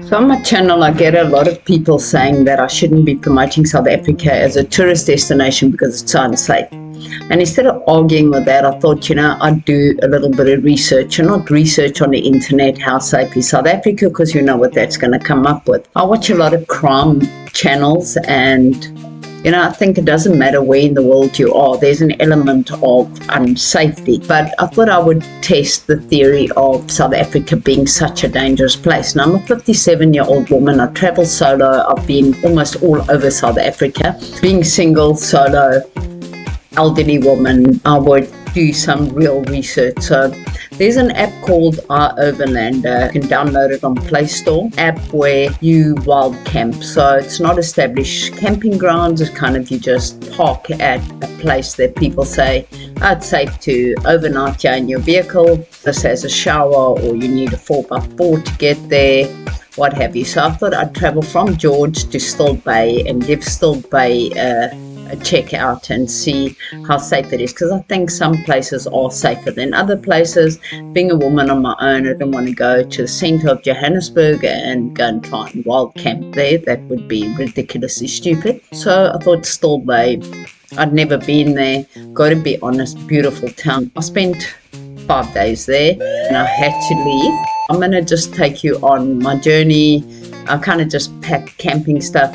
So on my channel, I get a lot of people saying that I shouldn't be promoting South Africa as a tourist destination because it's unsafe. And instead of arguing with that, I thought, I'd do a little bit of research, and not research on the internet, how safe is South Africa, because you know what that's going to come up with. I watch a lot of crime channels, and I think it doesn't matter where in the world you are, there's an element of unsafety. But I thought I would test the theory of South Africa being such a dangerous place. Now, I'm a 57-year-old woman. I travel solo. I've been almost all over South Africa. Being single, solo, elderly woman, I would do some real research. So there's an app called iOverlander. You can download it on Play Store. App where you wild camp. So it's not established camping grounds. It's kind of you just park at a place that people say, it's safe to overnight here in your vehicle. This has a shower, or you need a 4x4 to get there, what have you. So I thought I'd travel from George to Stilbaai and give Stilbaai a check out and see how safe it is, because I think some places are safer than other places. Being a woman on my own, I didn't want to go to the centre of Johannesburg and go and try and wild camp there. That would be ridiculously stupid. So I thought Stilbaai. I'd never been there. Got to be honest, beautiful town. I spent 5 days there and I had to leave. I'm going to just take you on my journey. I kind of just packed camping stuff,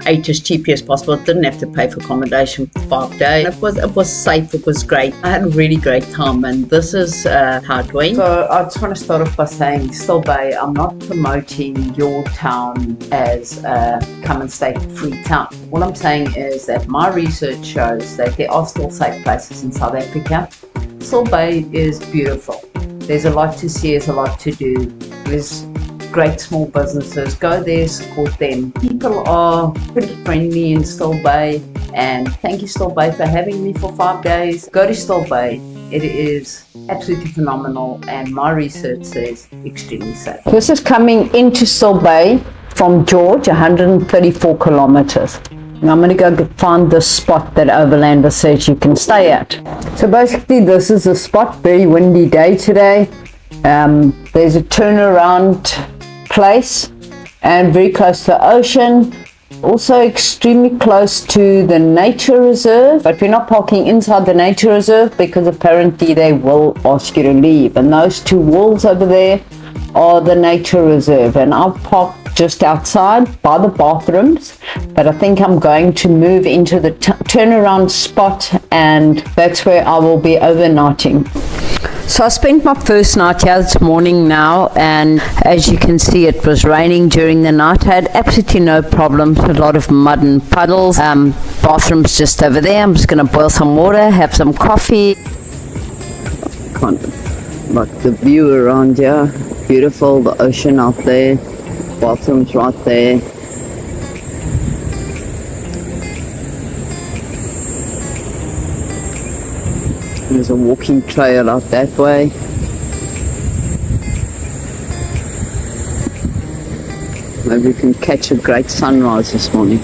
ate as cheaply as possible. Didn't have to pay for accommodation for 5 days. It was safe, it was great. I had a really great time, and this is how it went. So I just want to start off by saying, Stilbaai, I'm not promoting your town as a come and stay free town. All I'm saying is that my research shows that there are still safe places in South Africa. Stilbaai is beautiful. There's a lot to see, there's a lot to do. There's great small businesses. Go there, support them. People are pretty friendly in Stilbaai, and thank you Stilbaai for having me for 5 days. Go to Stilbaai. It is absolutely phenomenal, and my research says extremely safe. This is coming into Stilbaai from George, 134 kilometers. And I'm going to go find the spot that Overlander says you can stay at. So basically this is the spot. Very windy day today. There's a turnaround place and very close to the ocean, also extremely close to the nature reserve, but we're not parking inside the nature reserve because apparently they will ask you to leave, and those two walls over there are the nature reserve, and I've parked just outside by the bathrooms, but I think I'm going to move into the turnaround spot, and that's where I will be overnighting. So I spent my first night here this morning now, and as you can see it was raining during the night. I had absolutely no problems, a lot of mud and puddles. Bathroom's just over there. I'm just going to boil some water, have some coffee. Kind of like the view around here, beautiful, the ocean out there, bathroom's right there. There's a walking trail out that way. Maybe we can catch a great sunrise this morning.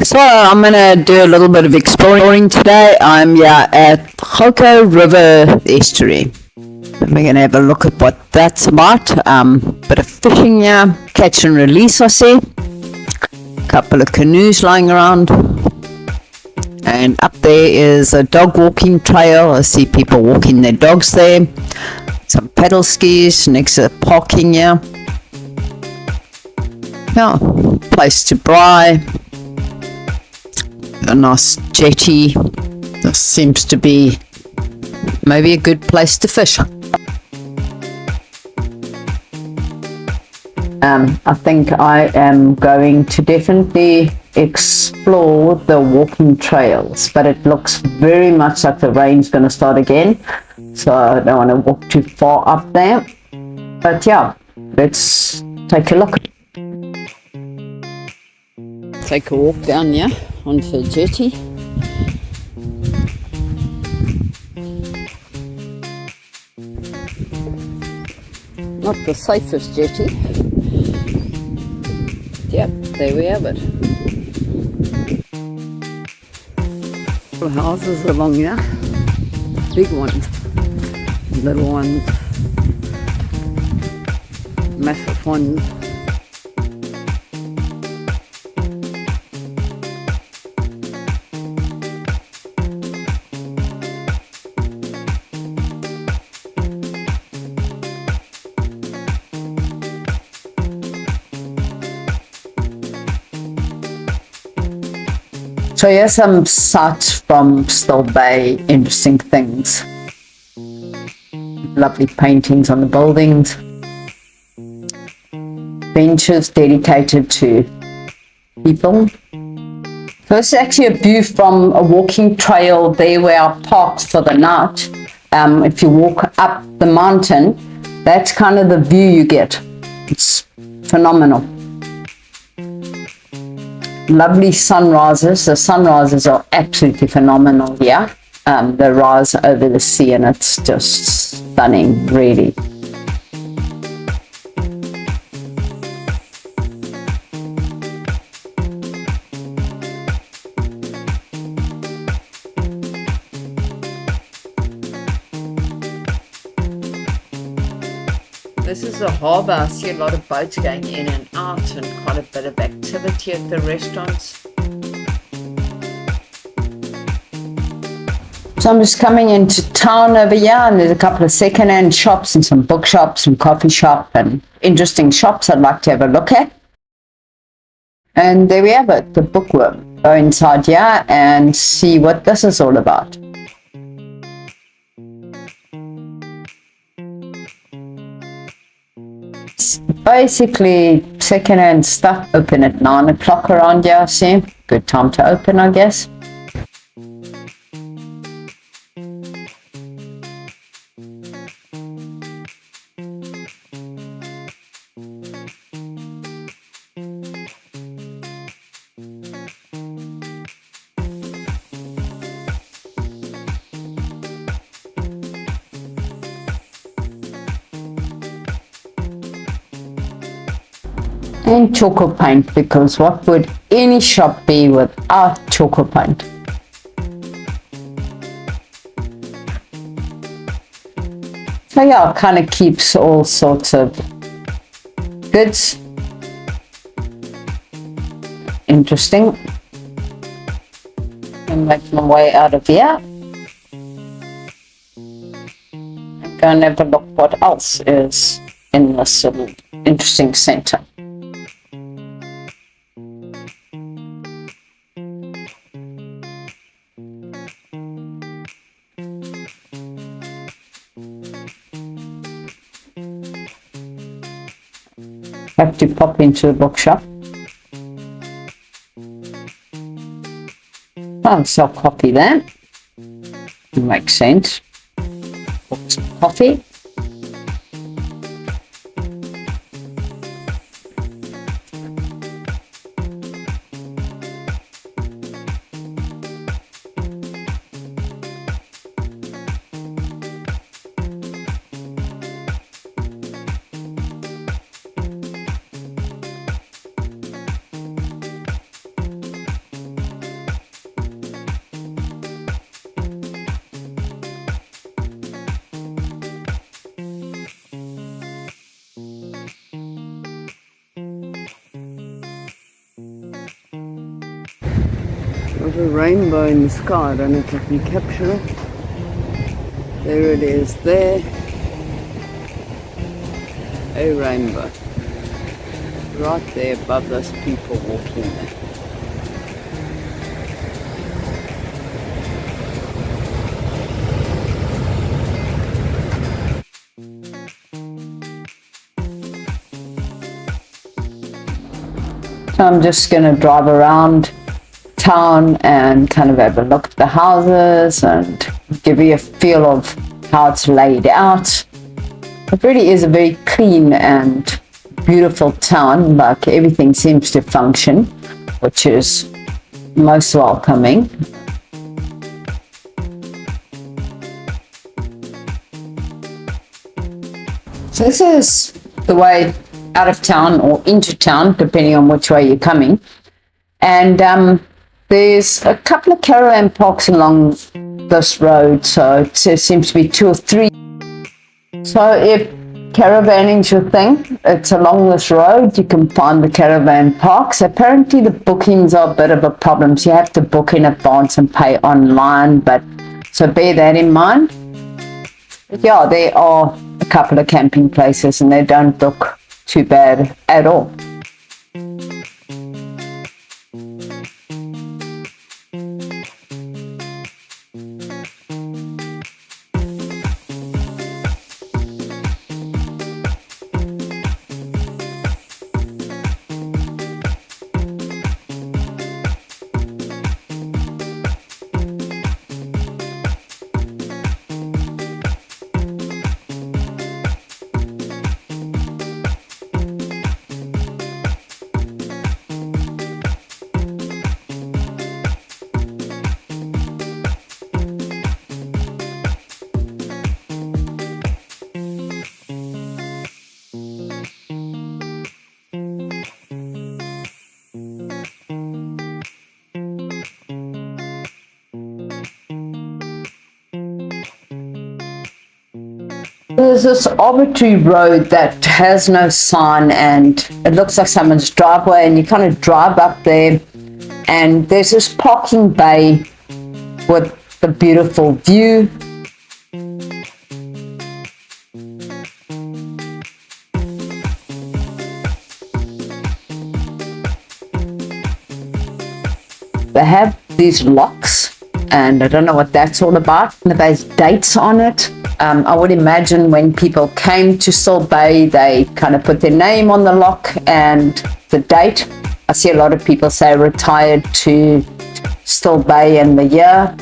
So I'm going to do a little bit of exploring today. I'm here at Goukou River estuary. We're going to have a look at what that's about. Bit of fishing here, catch and release I see. Couple of canoes lying around. And up there is a dog walking trail. I see people walking their dogs there. Some paddle skis next to the parking here. Yeah, place to braai. A nice jetty. This seems to be maybe a good place to fish. I think I am going to definitely explore the walking trails, but it looks very much like the rain's going to start again, so I don't want to walk too far up there. But yeah, let's take a look. Take a walk down here onto the jetty. Not the safest jetty. Yep, there we have it. Houses along here, big ones, little ones, massive. one. So here's some sights from Stilbaai, interesting things. Lovely paintings on the buildings. Benches dedicated to people. So this is actually a view from a walking trail there where I parked for the night. If you walk up the mountain, that's kind of the view you get. It's phenomenal. Lovely sunrises. The sunrises are absolutely phenomenal here. They rise over the sea and it's just stunning, really. This is a harbour. I see a lot of boats going in and out and quite a bit of activity at the restaurants. So I'm just coming into town over here and there's a couple of second-hand shops and some bookshops and coffee shop and interesting shops I'd like to have a look at. And there we have it, the bookworm. Go inside here and see what this is all about. Basically second-hand stuff. Open at 9 o'clock around here, see? Good time to open, I guess. And charcoal paint, because what would any shop be without charcoal paint? So yeah, it kind of keeps all sorts of goods interesting. And make my way out of here and go and have a look what else is in this little interesting centre. Have to pop into the bookshop. I'll sell coffee there. Makes sense. Coffee. There's a rainbow in the sky. I don't know if I can capture it. There it is there. A rainbow. Right there above those people walking there. So I'm just going to drive around town and kind of have a look at the houses and give you a feel of how it's laid out. It really is a very clean and beautiful town. Like, everything seems to function, which is most welcoming. So this is the way out of town or into town, depending on which way you're coming. And there's a couple of caravan parks along this road, so it seems to be 2 or 3. So if caravanning's your thing, it's along this road. You can find the caravan parks. Apparently the bookings are a bit of a problem, so you have to book in advance and pay online, but so bear that in mind. But yeah, there are a couple of camping places and they don't look too bad at all. There's this arbitrary road that has no sign and it looks like someone's driveway, and you kind of drive up there and there's this parking bay with the beautiful view. They have these locks and I don't know what that's all about. There's dates on it. I would imagine when people came to Stilbaai, they kind of put their name on the lock and the date. I see a lot of people say retired to Stilbaai and the year.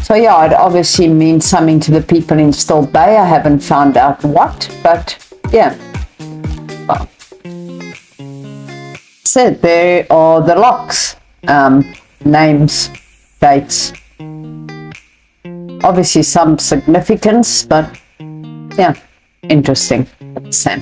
So yeah, it obviously means something to the people in Stilbaai. I haven't found out what, but yeah. Well, so there are the locks, names, dates. Obviously some significance, but yeah, interesting. Same.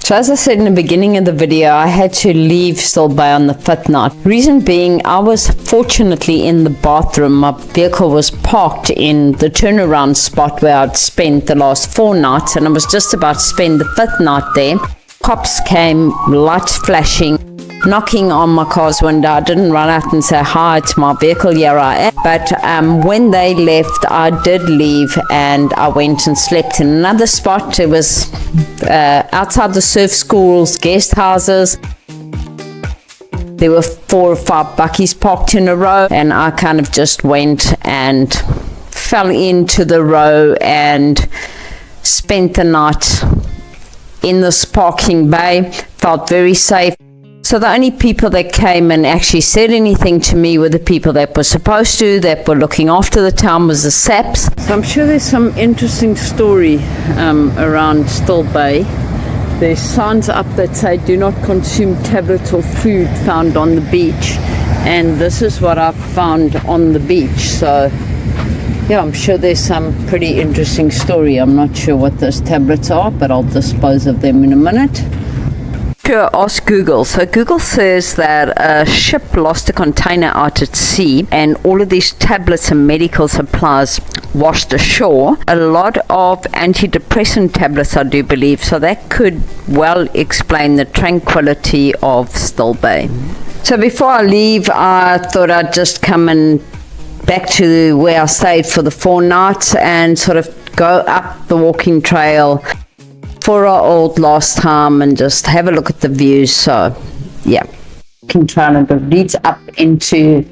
So as I said in the beginning of the video, I had to leave Stilbaai on the 5th night. Reason being, I was fortunately in the bathroom. My vehicle was parked in the turnaround spot where I'd spent the last 4 nights, and I was just about to spend the 5th night there. Cops came, lights flashing, knocking on my car's window. I didn't run out and say hi to my vehicle, here I am. But when they left, I did leave and I went and slept in another spot. It was outside the surf school's guest houses. There were 4 or 5 buckies parked in a row, and I kind of just went and fell into the row and spent the night in this parking bay. Felt very safe. So the only people that came and actually said anything to me were the people that were supposed to, that were looking after the town, was the SAPs. So I'm sure there's some interesting story around Stilbaai. There's signs up that say do not consume tablets or food found on the beach, and this is what I've found on the beach. So yeah, I'm sure there's some pretty interesting story. I'm not sure what those tablets are, but I'll dispose of them in a minute. Sure, ask Google. So Google says that a ship lost a container out at sea and all of these tablets and medical supplies washed ashore. A lot of antidepressant tablets, I do believe, so that could well explain the tranquility of Stilbaai. So before I leave, I thought I'd just come and back to where I stayed for the 4 nights and sort of go up the walking trail for our old last time and just have a look at the views. So yeah, Geelkrans leads up into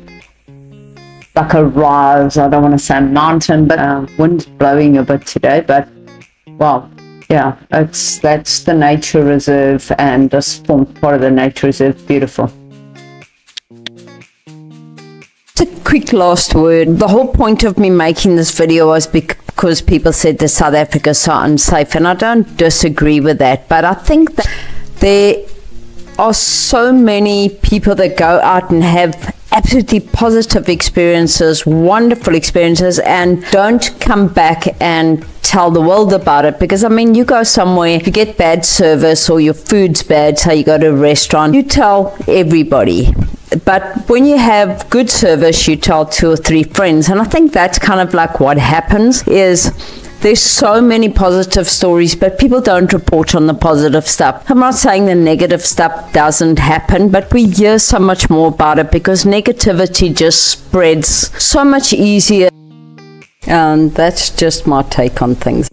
like a rise. I don't want to say mountain, but wind's blowing a bit today, but well, yeah, that's the nature reserve, and this forms part of the nature reserve. Beautiful. A quick last word. The whole point of me making this video was because people said that South Africa is so unsafe, and I don't disagree with that, but I think that there are so many people that go out and have absolutely positive experiences, wonderful experiences, and don't come back and tell the world about it. Because I mean, you go somewhere, you get bad service or your food's bad, so you go to a restaurant, you tell everybody. But when you have good service, you tell 2 or 3 friends. And I think that's kind of like what happens is there's so many positive stories, but people don't report on the positive stuff. I'm not saying the negative stuff doesn't happen, but we hear so much more about it because negativity just spreads so much easier. And that's just my take on things.